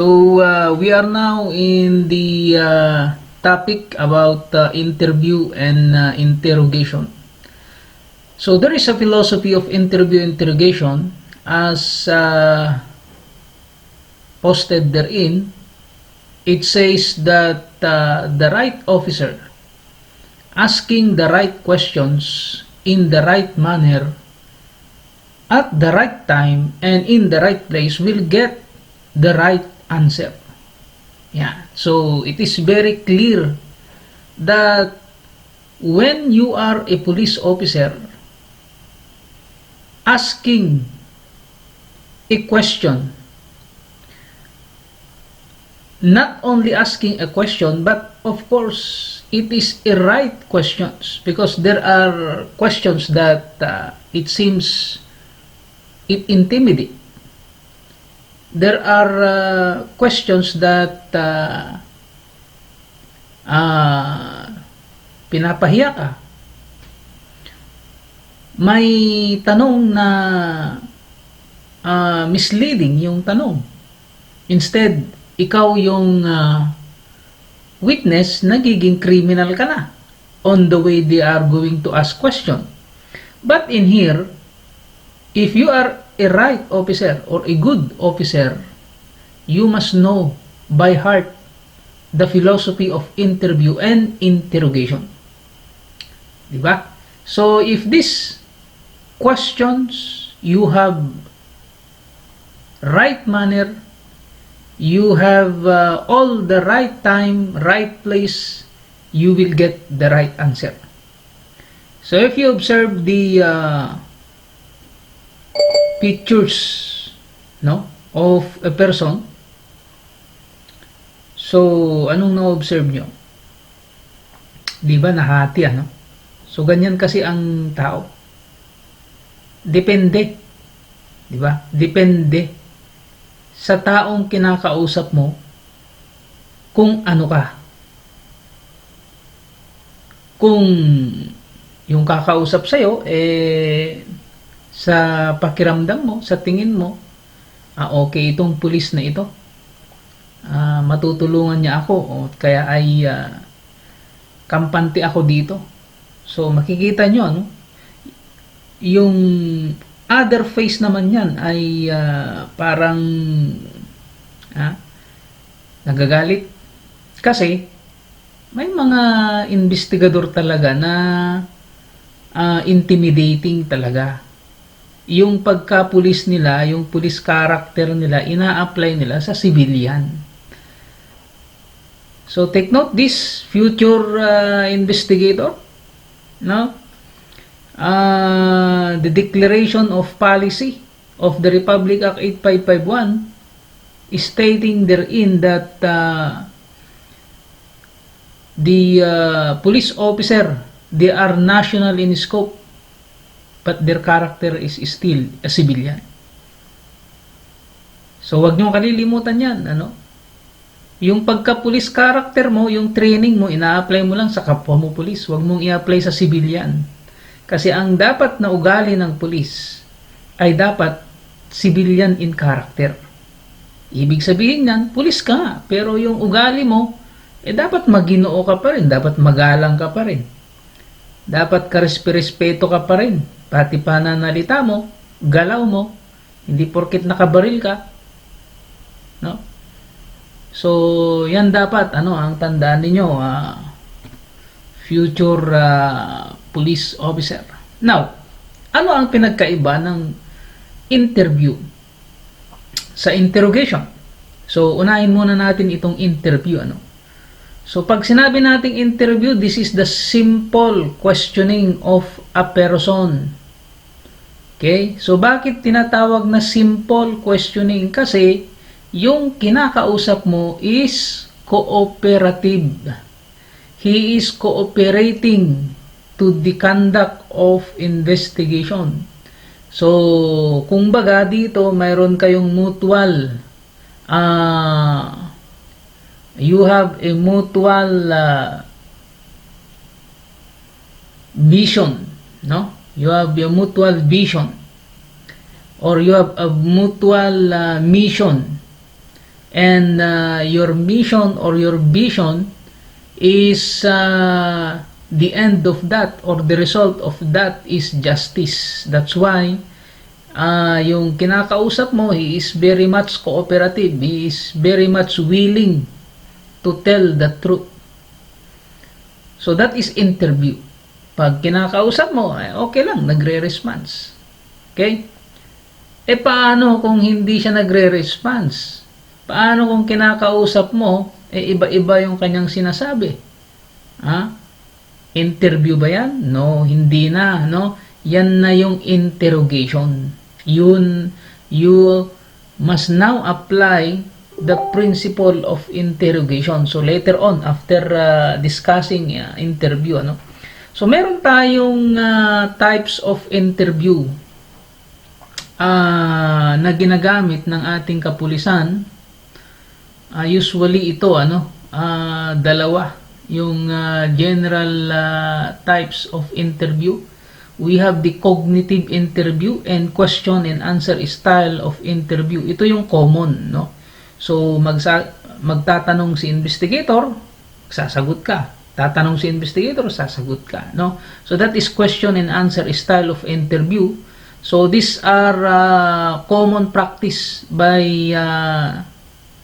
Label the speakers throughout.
Speaker 1: We are now in the topic about interview and interrogation. So there is a philosophy of interrogation as posted therein. It says that the right officer asking the right questions in the right manner at the right time and in the right place will get the right answer. Yeah. So it is very clear that when you are a police officer asking a question, not only asking a question, but of course it is a right questions, because there are questions that it seems it intimidate. There are questions that pinapahiya ka. May tanong na misleading yung tanong. Instead, ikaw yung witness, nagiging criminal ka na on the way they are going to ask question. But in here, if you are a right officer or a good officer, you must know by heart the philosophy of interview and interrogation. Diba? So if these questions you have right manner, you have all the right time, right place, you will get the right answer. So if you observe the pictures, no, of a person, so anong na-observe nyo? Di ba nahati, ano? So ganyan kasi ang tao. Depende, di ba? Depende sa taong kinakausap mo kung ano ka. Kung yung kakausap sa'yo, sa pakiramdam mo, sa tingin mo, okay itong pulis na ito, matutulungan niya ako, o kaya ay kampante ako dito. So makikita nyo, ano, yung other face naman yan ay parang nagagalit, kasi may mga investigador talaga na intimidating talaga. Yung pagka-pulis nila, yung police character nila, ina-apply nila sa civilian. So take note this, future investigator, no? The Declaration of Policy of the Republic Act 8551 is stating therein that the police officer, they are national in scope, but their character is still a civilian. So wag niyo kalilimutan yan, ano? Yung pagka-police character mo, yung training mo, ina-apply mo lang sa kapwa mo police, wag mong i-apply sa civilian. Kasi ang dapat na ugali ng police ay dapat civilian in character. Ibig sabihin yan, police ka, pero yung ugali mo, dapat maginoo ka pa rin, dapat magalang ka pa rin. Dapat karespeto ka pa rin. Pati pananalita mo, galaw mo, hindi porket nakabaril ka. No? So, yan dapat, ang tandaan ninyo, future police officer. Now, ano ang pinagkaiba ng interview sa interrogation? So, unahin muna natin itong interview, So, pag sinabi nating interview, this is the simple questioning of a person. Okay? So, bakit tinatawag na simple questioning? Kasi, yung kinakausap mo is cooperative. He is cooperating to the conduct of investigation. So, kung baga dito, mayroon kayong mutual you have a mutual vision, no? You have a mutual vision, or you have a mutual mission and your mission or your vision is the end of that or the result of that is justice. That's why yung kinakausap mo, he is very much cooperative, he is very much willing to tell the truth. So that is interview. Pag kinakausap mo, okay lang, nagre-response. Okay? Paano kung hindi siya nagre-response? Paano kung kinakausap mo, iba-iba yung kanyang sinasabi? Interview ba yan? No, hindi na, no? Yan na yung interrogation. You must now apply the principle of interrogation. So later on, after discussing interview, so meron tayong types of interview na ginagamit ng ating kapulisan. Usually ito, dalawa yung general types of interview. We have the cognitive interview and question and answer style of interview. Ito yung common, no? So magtatanong si investigator, sasagot ka. Tatanong si investigator, sasagot ka, no? So that is question and answer style of interview. So these are common practice by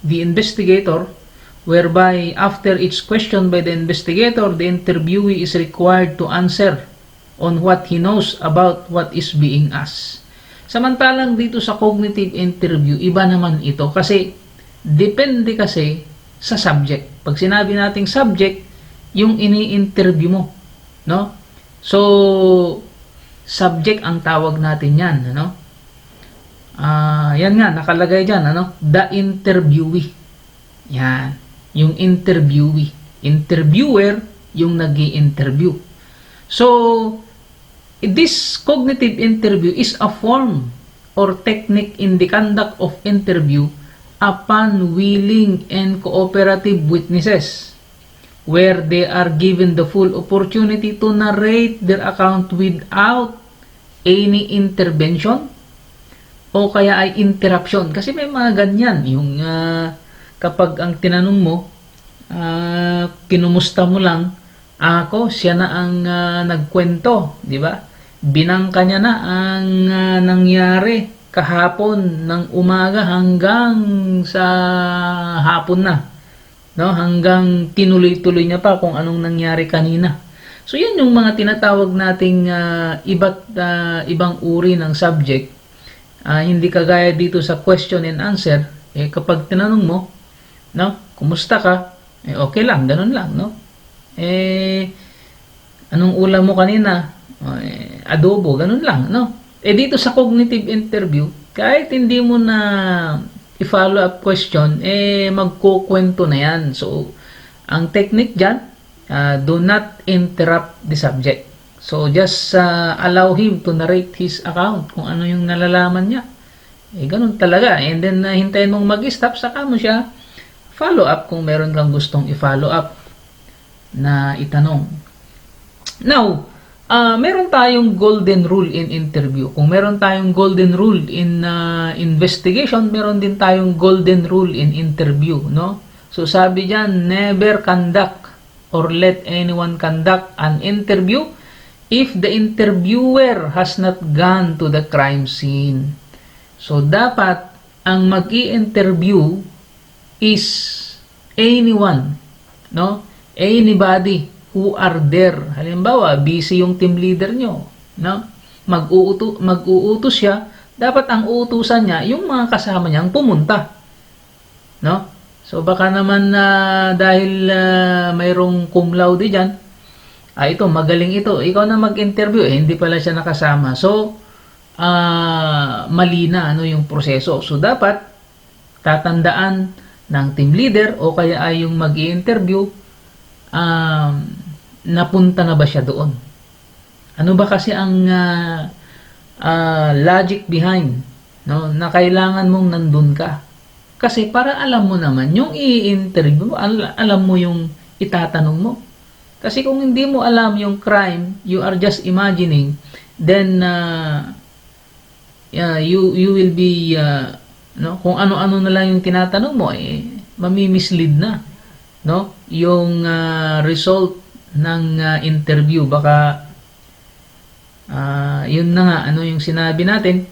Speaker 1: the investigator, whereby after each question by the investigator, the interviewee is required to answer on what he knows about what is being asked. Samantalang dito sa cognitive interview, iba naman ito kasi depende kasi sa subject. Pag sinabi nating subject, yung ini-interview mo, no? So subject ang tawag natin yan, ano? Yan nga, nakalagay dyan, the interviewee. Yan, yung interviewee. Interviewer, yung nag-i-interview. So this cognitive interview is a form or technique in the conduct of interview upon willing and cooperative witnesses, where they are given the full opportunity to narrate their account without any intervention o kaya ay interruption. Kasi may mga ganyan, yung kapag ang tinanong mo, kinumusta mo lang, siya na ang nagkwento, di ba? Binangka niya na ang nangyari kahapon ng umaga hanggang sa hapon na, no? Hanggang tinuloy-tuloy niya pa kung anong nangyari kanina. So yan yung mga tinatawag nating ibang uri ng subject. Hindi kagaya dito sa question and answer, kapag tinanong mo, no, kumusta ka? Okay lang, ganun lang, no? Anong ulam mo kanina? Adobo, ganun lang, no? Dito sa cognitive interview, kahit hindi mo na i-follow up question, magkukwento na yan. So, ang technique dyan, do not interrupt the subject. So, just allow him to narrate his account kung ano yung nalalaman niya. Ganun talaga. And then, hintayin mong mag-stop, saka mo siya follow up kung meron kang gustong i-follow up na itanong. Now, meron tayong golden rule in interview. Kung meron tayong golden rule in investigation, meron din tayong golden rule in interview, no? So sabi diyan, never conduct or let anyone conduct an interview if the interviewer has not gone to the crime scene. So dapat ang mag-i-interview is anyone, no? Anybody who are there. Halimbawa, busy yung team leader nyo, no? Mag-uutos siya, dapat ang uutusan niya, yung mga kasama niyang pumunta, no? So, baka naman dahil mayroong cum laude dyan, ito, magaling ito, ikaw na mag-interview, hindi pala siya nakasama. So, mali na yung proseso. So, dapat tatandaan ng team leader o kaya ay yung mag-i-interview, napunta na ba siya doon? Ano ba kasi ang logic behind, no, na kailangan mong nandun ka? Kasi para alam mo naman yung i-interview, alam mo yung itatanong mo. Kasi kung hindi mo alam yung crime, you are just imagining, then you will be no? Kung ano-ano na lang yung tinatanong mo, mamimislead na, no? Yung result ng interview. Baka yun na nga, ano yung sinabi natin,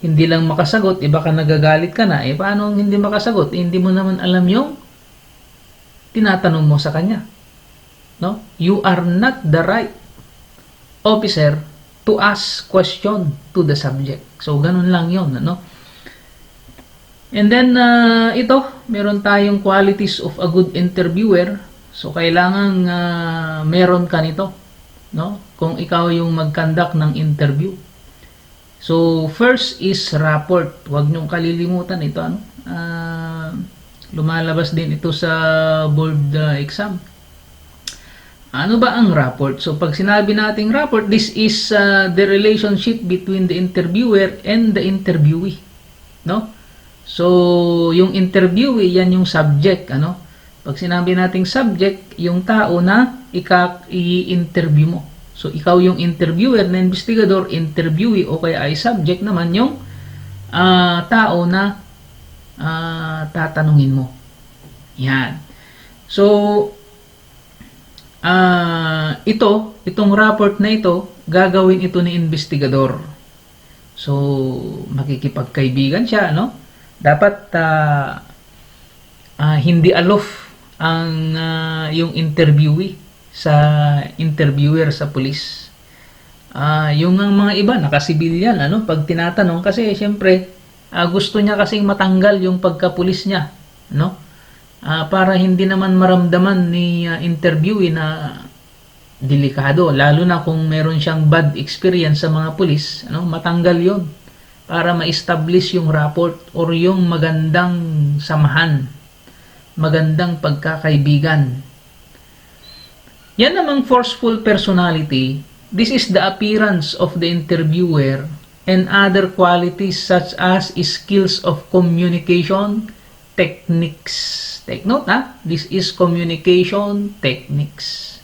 Speaker 1: hindi lang makasagot, baka nagagalit ka na. Paano hindi makasagot? Hindi mo naman alam yung tinatanong mo sa kanya, no? You are not the right officer to ask question to the subject. So, ganun lang yun, ano? And then, meron tayong qualities of a good interviewer. So, kailangan meron ka nito, no? Kung ikaw yung mag-conduct ng interview. So, first is rapport. Huwag niyong kalilimutan ito, ano? Lumalabas din ito sa board exam. Ano ba ang rapport? So, pag sinabi nating rapport, this is the relationship between the interviewer and the interviewee, no? So, yung interviewee, yan yung subject, ano? Pag sinabi nating subject, yung tao na i-interview mo. So, ikaw yung interviewer na investigador, interviewee, o kaya ay subject naman yung tao na tatanungin mo. Yan. So, itong rapport na ito, gagawin ito ni investigador. So, makikipagkaibigan siya, no? Dapat hindi aloof ang yung interviewee sa interviewer sa police. Yung mga iba nakasibilyan, ano, pag tinatanong kasi syempre gusto niya kasing matanggal yung pagka-pulis niya, no? Para hindi naman maramdaman ni interviewee na delikado, lalo na kung meron siyang bad experience sa mga pulis, ano, matanggal 'yon para ma-establish yung rapport or yung magandang samahan, magandang pagkakaibigan. Yan namang forceful personality, this is the appearance of the interviewer and other qualities such as skills of communication techniques. Take note, this is communication techniques.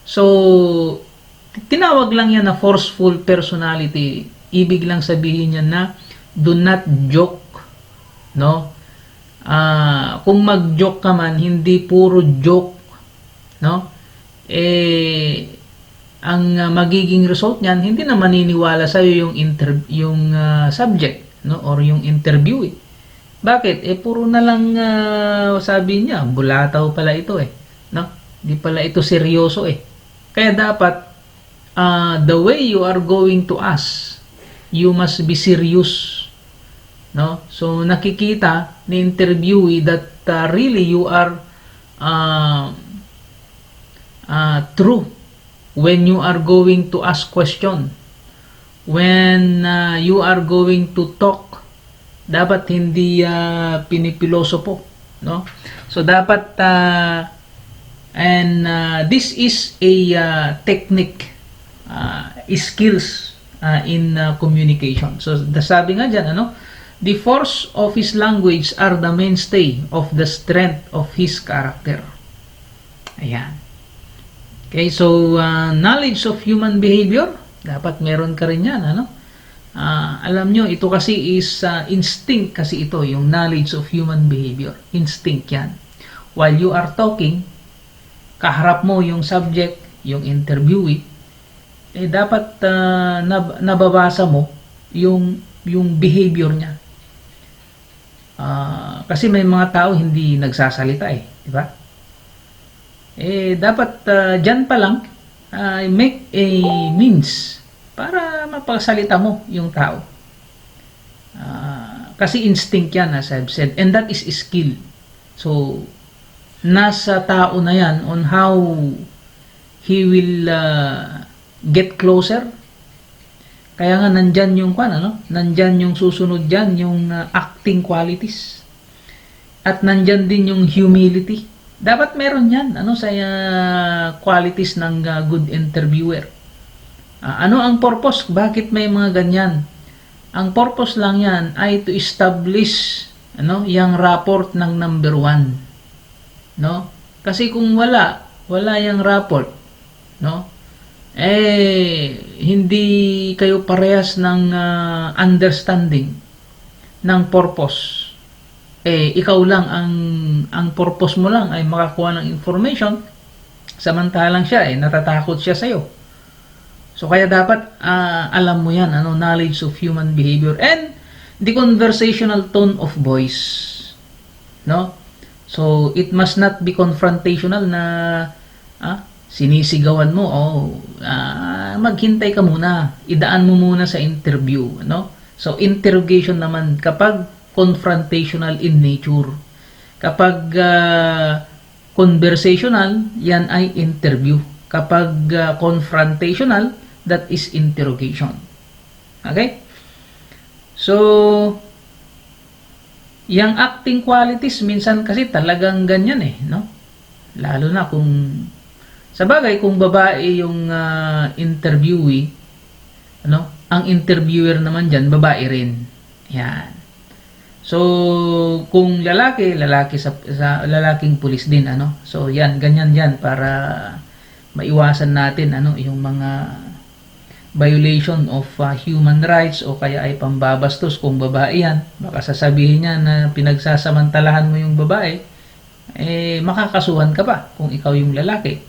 Speaker 1: So, tinawag lang yan na forceful personality. Ibig lang sabihin yan na do not joke, no? Kung mag-joke ka man, hindi puro joke, no? Ang magiging result niyan, hindi na maniniwala sa iyo yung subject, no, or yung interviewee. Bakit? Puro na lang sabi niya, bulataw pala ito no? Di pala ito seryoso Kaya dapat the way you are going to ask, you must be serious, no? So nakikita ni interviewee that really you are true when you are going to ask question, when you are going to talk. Dapat hindi pinipilosopo, no? So dapat this is a technique, skills in communication. So sabi nga diyan, ano, the force of his language are the mainstay of the strength of his character. Ayan. Okay, so knowledge of human behavior, dapat meron ka rin yan, ano? Alam nyo, ito kasi is instinct kasi ito, yung knowledge of human behavior. Instinct yan. While you are talking, kaharap mo yung subject, yung interviewee, dapat nababasa mo yung behavior niya. Kasi may mga tao hindi nagsasalita di ba? Dapat dyan pa lang, make a means para mapagsalita mo yung tao. Kasi instinct yan, as I've said, and that is skill. So, nasa tao na yan on how he will get closer. Kaya nga nandyan yung nandyan yung susunod dyan, yung acting qualities. At nandyan din yung humility. Dapat meron yan, sa qualities ng good interviewer. Ano ang purpose? Bakit may mga ganyan? Ang purpose lang yan ay to establish yung rapport ng number 1. No? Kasi kung wala yung rapport, no? hindi kayo parehas ng understanding ng purpose. Ikaw lang ang purpose mo lang ay makakuha ng information, samantalang siya natatakot siya sa iyo. So kaya dapat alam mo yan, knowledge of human behavior and the conversational tone of voice, no? So it must not be confrontational na sinisigawan mo, maghintay ka muna, idaan mo muna sa interview, no? So interrogation naman kapag confrontational in nature. Kapag conversational, yan ay interview. Kapag confrontational, that is interrogation. Okay? So, yung acting qualities, minsan kasi talagang ganyan no? Lalo na kung, sa bagay, kung babae yung interviewee, ang interviewer naman dyan, babae rin. Yan. So, kung lalaki sa lalaking pulis din, So, yan, ganyan yan para maiwasan natin, yung mga violation of human rights o kaya ay pambabastos kung babae yan. Baka sasabihin niya na pinagsasamantalahan mo yung babae, makakasuhan ka pa kung ikaw yung lalaki.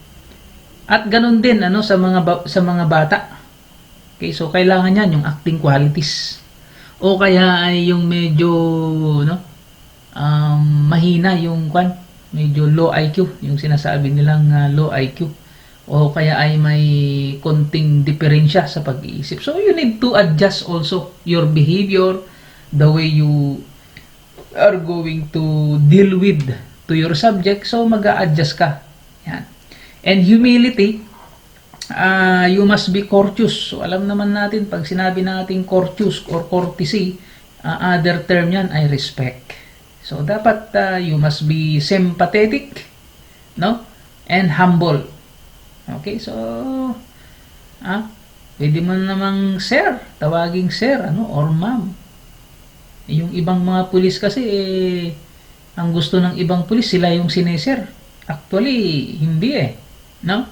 Speaker 1: At ganun din sa mga bata. Okay, so kailangan yan yung acting qualities. O kaya ay yung medyo mahina yung medyo low IQ, yung sinasabi nilang low IQ. O kaya ay may konting diferensya sa pag-iisip. So you need to adjust also your behavior, the way you are going to deal with to your subject. So mag-a-adjust ka. Yan. And humility, you must be courteous. So alam naman natin pag sinabi natin courteous or courtesy, other term yan ay respect. So dapat you must be sympathetic, no? And humble. Okay, so pwede mo namang sir, tawaging sir, or ma'am. Yung ibang mga pulis kasi ang gusto ng ibang pulis sila yung sineser. Actually, hindi no?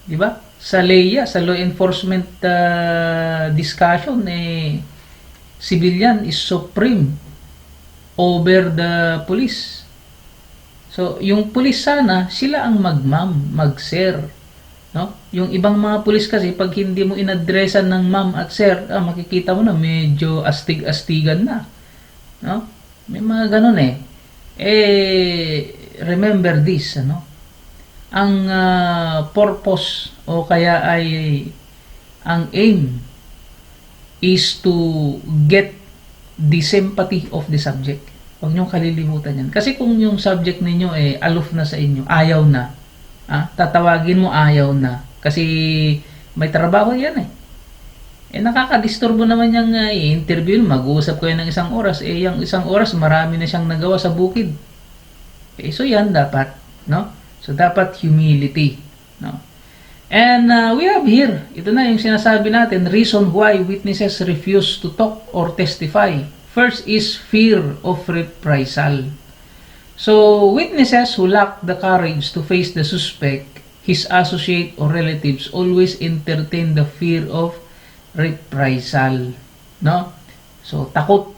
Speaker 1: 'Di ba? Sa LEA, sa law enforcement discussion, civilian is supreme over the police. So, yung pulis sana, sila ang mag-ma'am, mag-sir. No? Yung ibang mga pulis kasi, pag hindi mo inadresan ng ma'am at sir, makikita mo na medyo astig-astigan na. No? May mga ganun remember this, ang purpose o kaya ay ang aim is to get the sympathy of the subject. Huwag niyong kalilimutan yan. Kasi kung yung subject ninyo aloof na sa inyo, ayaw na, tatawagin mo ayaw na. Kasi may trabaho yan nakakadisturbo naman yung interview, mag-uusap kayo ng isang oras. Yung isang oras, marami na siyang nagawa sa bukid. So yan dapat, no? So dapat humility, no? And we have here, ito na yung sinasabi natin, reason why witnesses refuse to talk or testify. First is fear of reprisal. So witnesses who lack the courage to face the suspect, his associate or relatives always entertain the fear of reprisal, no? So takot,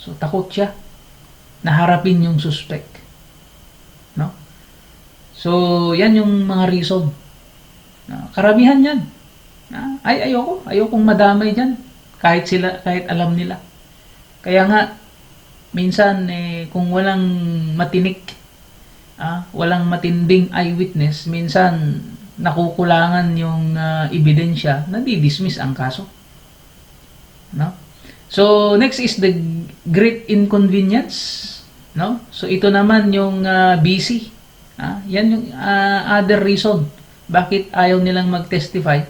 Speaker 1: so takot siya na harapin yung suspect, no? So yan yung mga reason. Karamihan yan. Ayokong madamay dyan. Kahit alam nila. Kaya nga, minsan, kung walang matinik, walang matinding eyewitness, minsan, nakukulangan yung ebidensya, nadidismiss ang kaso. No? So, next is the great inconvenience. No? So, ito naman yung busy. Yan yung other reason. Bakit ayaw nilang mag-testify?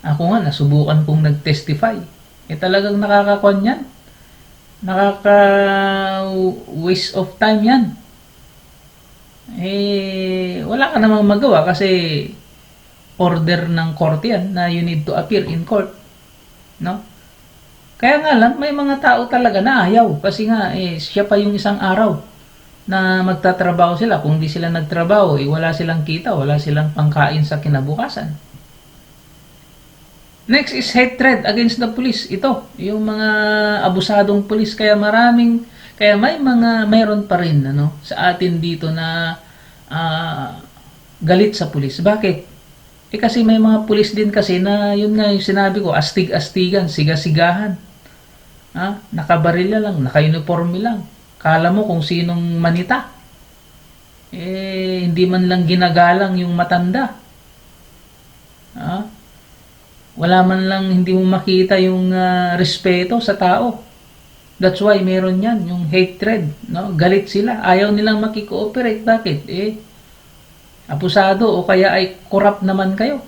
Speaker 1: Ako nga, nasubukan kong nag-testify. Talagang nakakakuan yan. Nakaka-waste of time yan. Wala ka namang magawa kasi order ng korte yan na you need to appear in court. No? Kaya nga lang, may mga tao talaga na ayaw. Kasi nga, siya pa yung isang araw na magtatrabaho sila. Kung di sila nagtrabaho, wala silang kita, wala silang pangkain sa kinabukasan. Next is hatred against the police. Ito, yung mga abusadong police. Kaya mayroon pa rin sa atin dito na galit sa police. Bakit? Kasi may mga police din kasi na, yun nga yung sinabi ko, astig-astigan, siga-sigahan. Nakabaril lang, naka-uniforme lang. Kala mo kung sinong manita. Hindi man lang ginagalang yung matanda. Wala man lang, hindi mo makita yung respeto sa tao. That's why meron yan, yung hatred. Galit sila, ayaw nilang makikooperate. Bakit? Abusado o kaya ay corrupt naman kayo.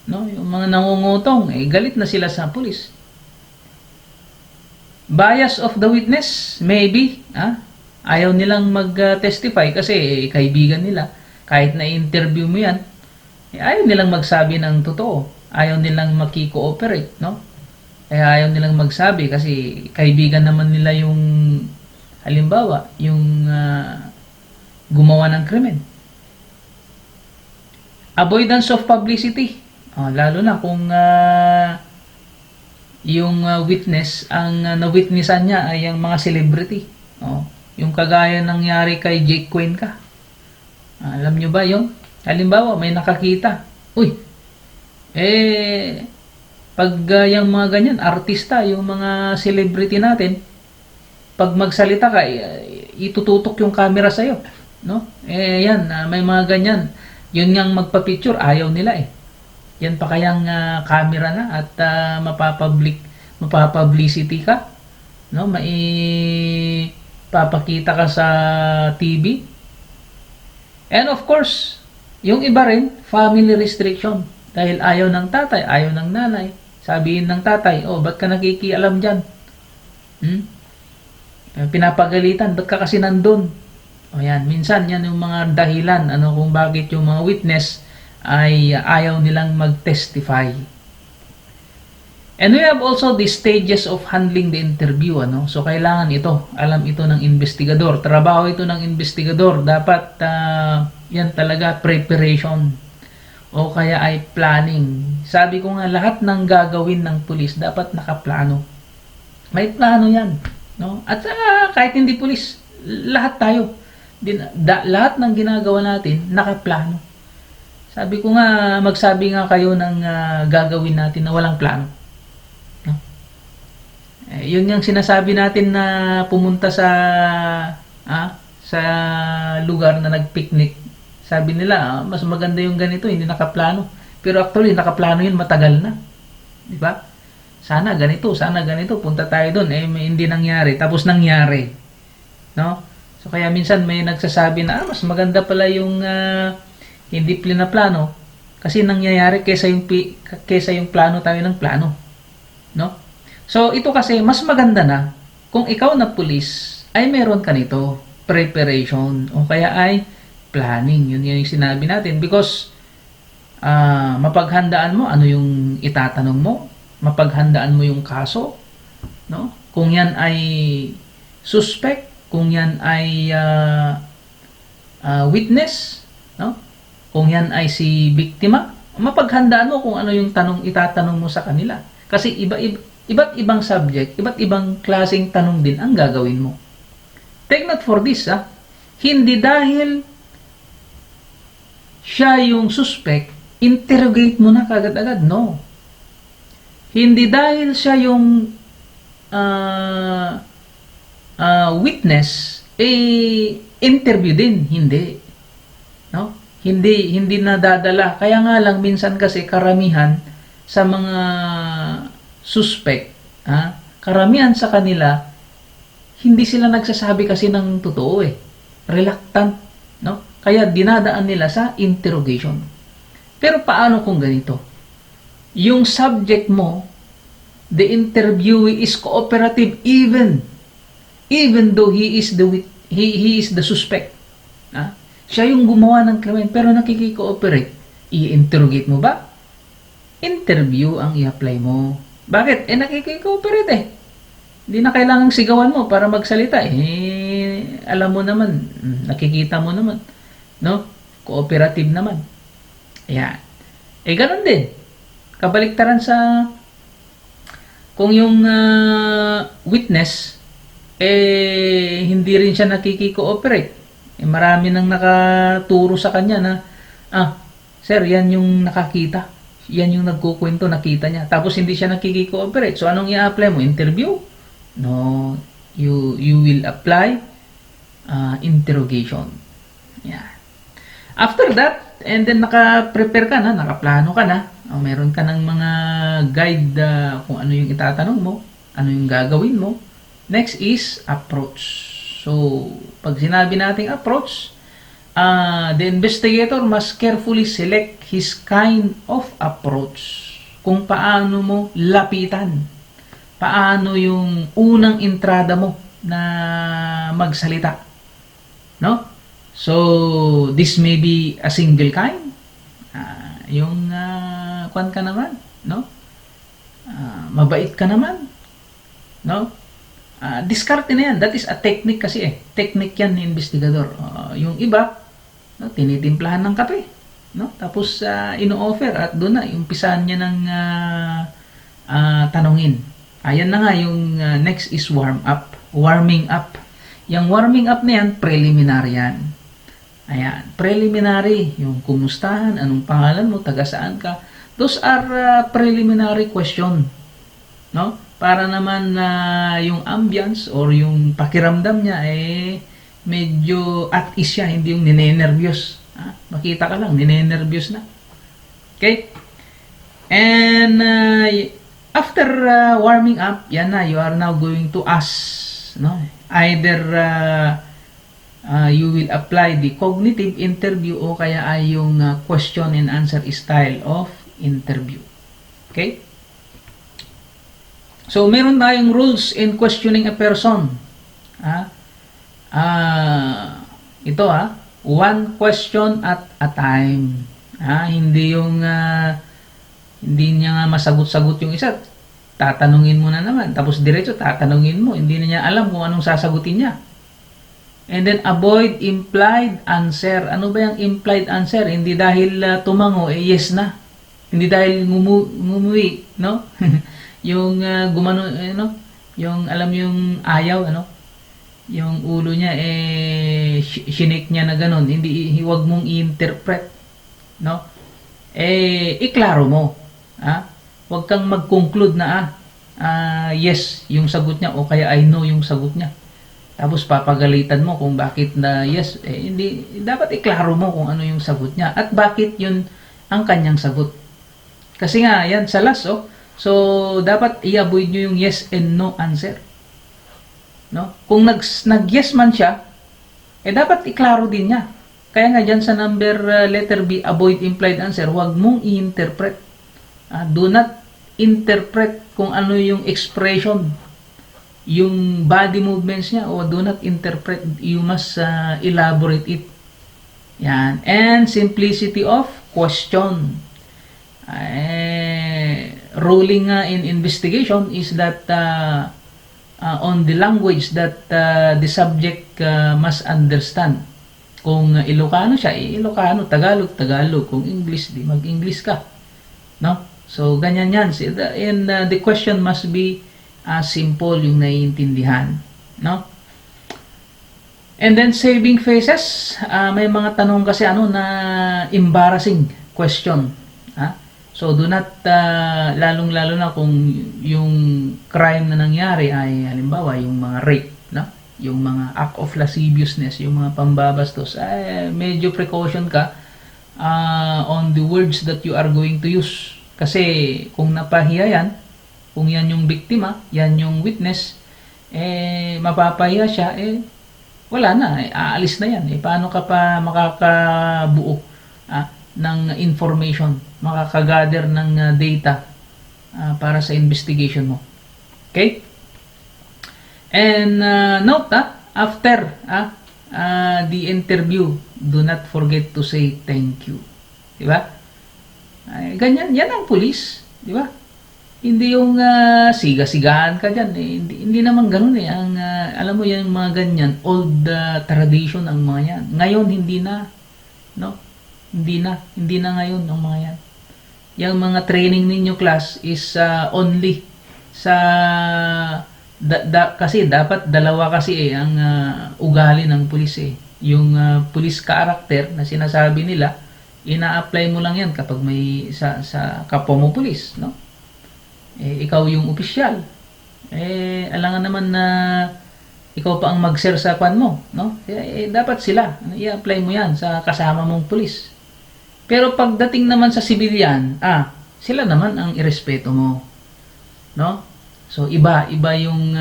Speaker 1: Yung mga nangungutong, galit na sila sa pulis. Bias of the witness, maybe. Ayaw nilang mag-testify kasi kaibigan nila. Kahit na interview mo yan, ayaw nilang magsabi ng totoo. Ayaw nilang makikooperate, Kaya ayaw nilang magsabi kasi kaibigan naman nila yung, halimbawa, yung gumawa ng krimen. Avoidance of publicity. Lalo na kung yung witness, ang na-witnessan niya ay ang mga celebrity. Yung kagaya nangyari kay Jake Cuenca. Alam nyo ba yun? Halimbawa, may nakakita. Pag yung mga ganyan, artista, yung mga celebrity natin, pag magsalita ka, itututok yung camera sa'yo. Yan, may mga ganyan. Yun ngang magpa-picture, ayaw nila Yan pa kayang camera na at mapapublicity ka, maipapakita ka sa TV. And of course, yung iba rin, family restriction. Dahil ayaw ng tatay, ayaw ng nanay. Sabihin ng tatay, ba't ka nakikialam dyan? Pinapagalitan, ba't ka kasi nandun? Yan, minsan yan yung mga dahilan kung bakit yung mga witness ay ayaw nilang mag-testify. And we have also the stages of handling the interview. So kailangan ito, alam ito ng investigador. Trabaho ito ng investigador. Dapat yan talaga preparation o kaya ay planning. Sabi ko nga, lahat ng gagawin ng pulis dapat nakaplano. May plano yan. At kahit hindi pulis, lahat tayo. Lahat ng ginagawa natin, nakaplano. Sabi ko nga, magsabi nga kayo ng gagawin natin na walang plano. Yun yung sinasabi natin na pumunta sa lugar na nagpicnic. Sabi nila, mas maganda yung ganito, hindi nakaplano. Pero actually, nakaplano yun matagal na. Di ba? Sana ganito, punta tayo doon. Hindi nangyari. Tapos nangyari. So kaya minsan may nagsasabi na mas maganda pala yung hindi plano kasi nangyayari kaysa yung plano tayo ng plano. So ito kasi mas maganda na kung ikaw na pulis ay meron ka nito, preparation o kaya ay planning. Yun yung sinabi natin because mapaghandaan mo ano yung itatanong mo, mapaghandaan mo yung kaso, kung yan ay suspect, kung yan ay witness, kung yan ay si biktima, mapaghandaan mo kung ano yung itatanong mo sa kanila. Kasi iba't ibang subject, iba't ibang klaseng tanong din ang gagawin mo. Take note for this, hindi dahil siya yung suspect, interrogate mo na kagad-agad. No. Hindi dahil siya yung witness, interview din. Hindi. Hindi nadadala. Kaya nga lang, minsan kasi karamihan sa mga suspect, karamihan sa kanila, hindi sila nagsasabi kasi ng totoo Reluctant, Kaya dinadaan nila sa interrogation. Pero paano kung ganito? Yung subject mo, the interviewee is cooperative even though he is the suspect. Siya yung gumawa ng krimen pero nakikikooperate. I-interrogate mo ba? Interview ang i-apply mo. Bakit? Nakikikooperate Hindi na kailangang sigawan mo para magsalita alam mo naman, nakikita mo naman, no? Cooperative naman. Ayan. Ganun din. Kabaliktaran sa kung yung witness hindi rin siya nakiki-cooperate. Marami nang nakaturo sa kanya na sir, yan yung nakakita. Yan yung nagkukwento, nakita niya. Tapos hindi siya nakiki-cooperate. So anong i-apply mo? Interview? No, you will apply interrogation. Yeah. After that, and then naka-prepare ka na, nakaplano ka na, meron ka ng mga guide kung ano yung itatanong mo, ano yung gagawin mo. Next is approach. So, pag sinabi nating approach, the investigator must carefully select his kind of approach. Kung paano mo lapitan, paano yung unang entrada mo na magsalita. No? So, this may be a single kind. Kwan ka naman, no? Mabait ka naman, no? Diskarte na yan. That is a technique kasi Technique yan ni investigador. Yung iba, no, tinitimplahan ng kape, no? Tapos ino-offer at doon na umpisahan niya ng tanungin. Ayan na nga yung next is warming up. Yung warming up na yan, preliminary yan. Ayan, preliminary, yung kumustahan, anong pangalan mo, taga saan ka. Those are preliminary question, no? Para naman yung ambience or yung pakiramdam niya medyo at ease siya, hindi yung ninenervyos. Makita ka lang, ninenervyos na. Okay? And after warming up, yan na, you are now going to ask, no? Either you will apply the cognitive interview o kaya ay yung question and answer style of interview. Okay? So, meron tayong rules in questioning a person. Ito one question at a time. Hindi yung hindi niya nga masagot-sagot yung isa. Tatanungin mo na naman. Tapos diretso tatanungin mo. Hindi na niya alam kung anong sasagutin niya. And then avoid implied answer. Ano ba yung implied answer? Hindi dahil tumango, yes na. Hindi dahil ngumuwi, no? Yung gumano, yung alam yung ayaw, yung ulo niya, shinik niya na ganun. Hindi, huwag mong i-interpret, no? Iklaro mo, Huwag kang mag-conclude na, yes, yung sagot niya, o kaya I know yung sagot niya. Tapos papagalitan mo kung bakit na yes, hindi, dapat iklaro mo kung ano yung sagot niya at bakit yun ang kanyang sagot. Kasi nga, yan sa last, so dapat i-avoid nyo yung yes and no answer. No? Kung nag-yes man siya, dapat iklaro din niya. Kaya nga dyan sa number letter B, avoid implied answer, huwag mong i-interpret. Do not interpret kung ano yung expression, yung body movements niya, o do not interpret, you must elaborate it. Yan. And simplicity of question. Ruling in investigation is that on the language that the subject must understand. Kung Ilocano siya, Ilocano, Tagalog, Tagalog. Kung English, di mag-English ka. No? So, ganyan yan. And the question must be simple, yung naiintindihan. No? And then, saving faces. May mga tanong kasi na embarrassing question. So, do not, lalong-lalo na kung yung crime na nangyari ay, halimbawa, yung mga rape, no? Yung mga act of lasciviousness, yung mga pambabastos, medyo precaution ka on the words that you are going to use. Kasi kung napahiya yan, kung yan yung biktima, yan yung witness, mapapahiya siya, wala na, aalis na yan. Paano ka pa makakabuo ng information, makakagather ng data para sa investigation mo. Okay? And note, after the interview, do not forget to say thank you. Diba? Ganyan, yan ang police. Diba? Hindi yung siga-sigahan ka dyan. Hindi naman ganun eh. Alam mo yung mga ganyan, old tradition ang mga yan. Ngayon, hindi na. No? Hindi na ngayon ang mga yan. Yung mga training ninyo class is only sa kasi dapat dalawa kasi ang ugali ng pulis eh. Yung police character na sinasabi nila, ina-apply mo lang yan kapag may sa kapwa mo pulis, no? Ikaw yung opisyal. Alangan naman na ikaw pa ang mag-share sa kwan mo, no? Dapat sila, i-apply mo yan sa kasama mong pulis. Pero pagdating naman sa civilian, sila naman ang irespeto mo, no? So, iba yung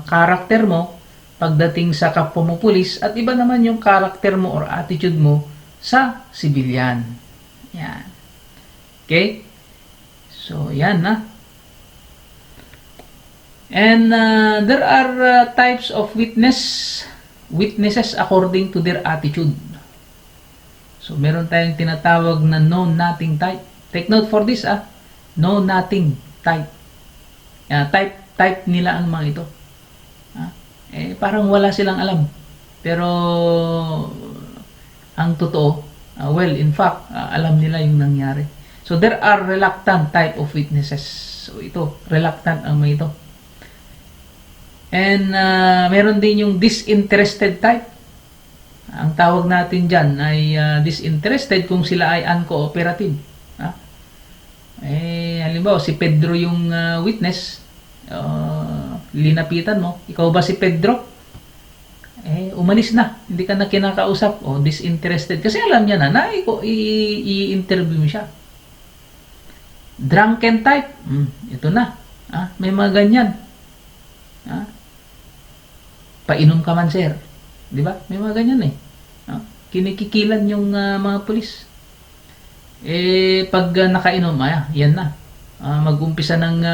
Speaker 1: karakter mo pagdating sa kapwa mo pulis at iba naman yung karakter mo or attitude mo sa civilian. Yan. Okay? So, yan na. And there are types of witnesses according to their attitude. So, meron tayong tinatawag na know-nothing type. Take note for this, know-nothing type. Type nila ang mga ito. Parang wala silang alam. Pero, ang totoo, well, in fact, alam nila yung nangyari. So, there are reluctant type of witnesses. So, ito, reluctant ang mga ito. And meron din yung disinterested type. Ang tawag natin dyan ay disinterested kung sila ay uncooperative. Halimbawa, si Pedro yung witness, linapitan mo, ikaw ba si Pedro? Umalis na, hindi ka na kinakausap, disinterested. Kasi alam niya na i-interview mo siya. Drunken type, ito na, may mga ganyan. Painom ka man, sir. Di ba? May mga ganyan eh. Kinikikilan yung mga pulis. Pag nakainom, yan na. Mag-umpisa ng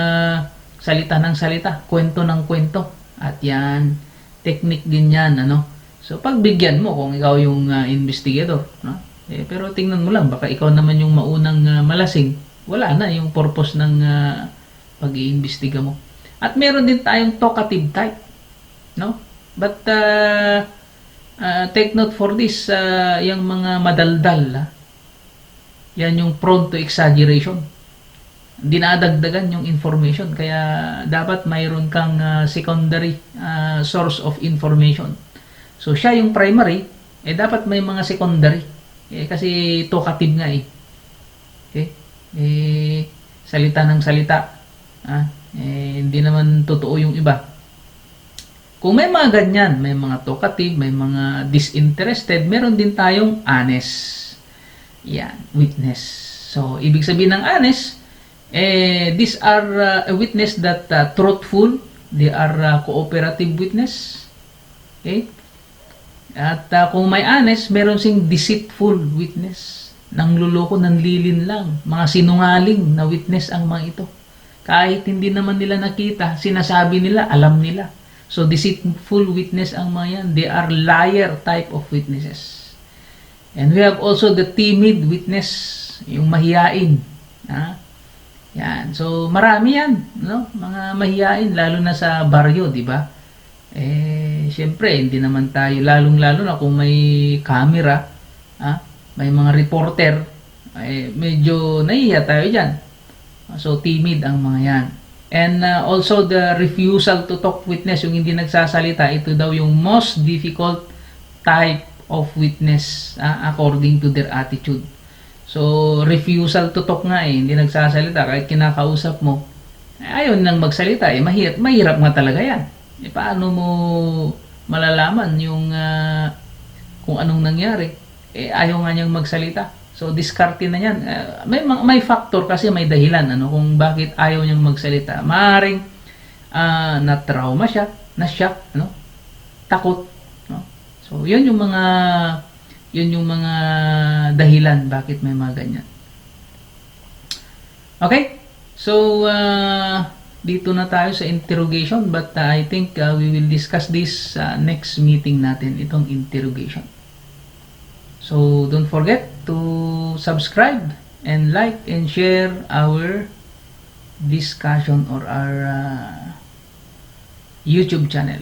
Speaker 1: salita, kwento ng kwento. At yan, technique din yan, ano. So, pagbigyan mo kung ikaw yung investigator, no? Pero tingnan mo lang, baka ikaw naman yung maunang malasing. Wala na yung purpose ng pag-iimbestiga mo. At meron din tayong talkative type, no? But take note for this, yung mga madaldal, yan yung prone to exaggeration. Dinadagdagan yung information, kaya dapat mayroon kang secondary source of information. So siya yung primary, dapat may mga secondary. Kasi talkative nga eh. Okay? Salita ng salita. Hindi naman totoo yung iba. Kung may mga ganyan, may mga talkative, may mga disinterested, meron din tayong honest. Yan, witness. So, ibig sabihin ng honest, these are a witness that truthful, they are cooperative witness. Okay? At kung may honest, meron sing deceitful witness. Nangluloko, nanlilin lang. Mga sinungaling na witness ang mga ito. Kahit hindi naman nila nakita, sinasabi nila, alam nila. So, deceitful witness ang mga yan. They are liar type of witnesses. And we have also the timid witness, yung mahiyain. Yan. So, marami yan, no? Mga mahiyain, lalo na sa baryo, di ba? Siyempre, hindi naman tayo, lalong-lalo na kung may camera, may mga reporter, medyo nahihiya tayo dyan. So, timid ang mga yan. And also the refusal to talk witness, yung hindi nagsasalita, ito daw yung most difficult type of witness according to their attitude. So, refusal to talk nga hindi nagsasalita, kahit kinakausap mo, ayaw nang magsalita, mahirap nga talaga yan. Paano mo malalaman yung kung anong nangyari? Ayaw nga niyang magsalita. So, diskarte na yan. May factor kasi, may dahilan kung bakit ayaw niyang magsalita. Maaaring na-trauma siya, na-shock, takot. So, yun yung mga dahilan bakit may mga ganyan. Okay? So, dito na tayo sa interrogation, but I think we will discuss this next meeting natin, itong interrogation. So, don't forget to subscribe and like and share our discussion or our YouTube channel.